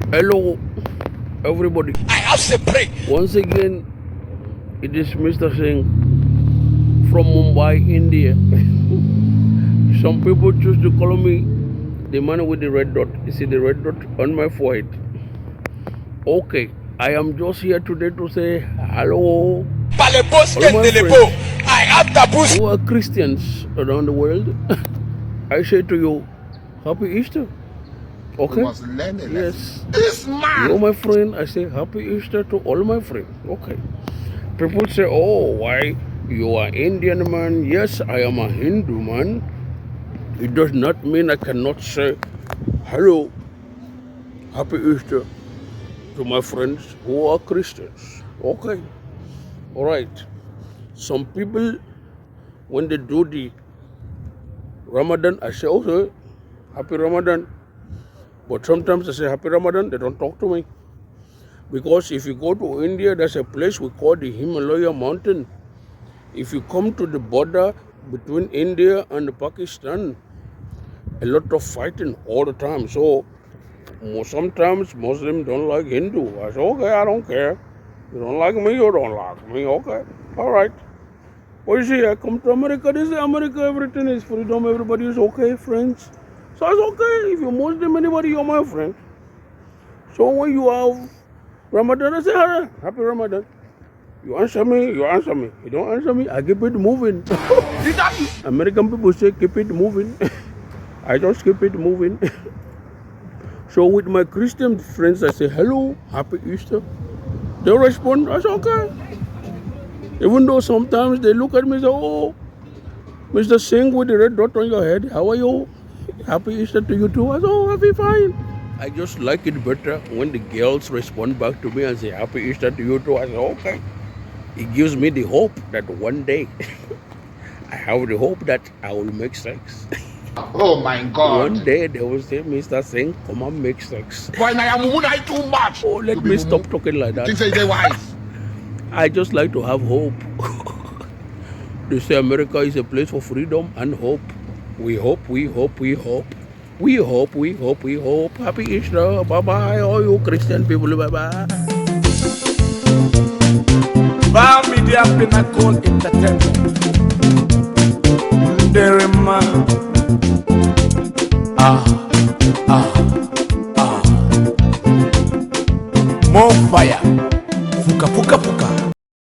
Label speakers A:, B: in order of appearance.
A: Hello, everybody.
B: I have to pray.
A: Once again, it is Mr. Singh from Mumbai, India. Some people choose to call me the man with the red dot. You see the red dot on my forehead. Okay, I am just here today to say hello, all my friends
B: I have the boost.
A: who are Christians around the world. I say to you, Happy Easter. Okay? Yes.
B: This man.
A: You, my friend, I say Happy Easter to all my friends. Okay. People say, oh, why? You are Indian man. Yes, I am a Hindu man. It does not mean I cannot say hello, Happy Easter to my friends who are Christians. Okay. All right. Some people, when they do the Ramadan, I say, okay, Happy Ramadan. But sometimes I say Happy Ramadan, they don't talk to me. Because if you go to India, there's a place we call the Himalaya mountain. If you come to the border between India and Pakistan, a lot of fighting all the time. So sometimes Muslims don't like Hindu. I say, okay, I don't care. You don't like me, you don't like me. Okay, all right. Well, you see, I come to America, they say America, everything is freedom, everybody is okay, friends. So it's okay, if you're Muslim, anybody, you're my friend. So when you have Ramadan, I say, hey, Happy Ramadan. You answer me, you answer me. You don't answer me, I keep it moving. American people say, keep it moving. I just keep it moving. So with my Christian friends, I say, hello, Happy Easter. They respond, I say, okay. Even though sometimes they look at me and say, oh, Mr. Singh with the red dot on your head, how are you? Happy Easter to you too. I say, oh, happy fine. I just like it better when the girls respond back to me and say, Happy Easter to you too. I say, okay. It gives me the hope that one day, I have the hope that I will make sex.
B: Oh my God.
A: One day they will say, Mr. Singh, come and make sex.
B: Why I am too much?
A: Oh, let me stop talking like that.
B: Think they wise.
A: I just like to have hope. They say America is a place for freedom and hope. We hope, we hope, we hope. We hope, we hope, we hope. Happy Easter. Bye-bye, all you Christian people. Bye-bye.
C: Bar Media Pinnacle Entertainment. Derima. More fire. Fuka, fuka, fuka.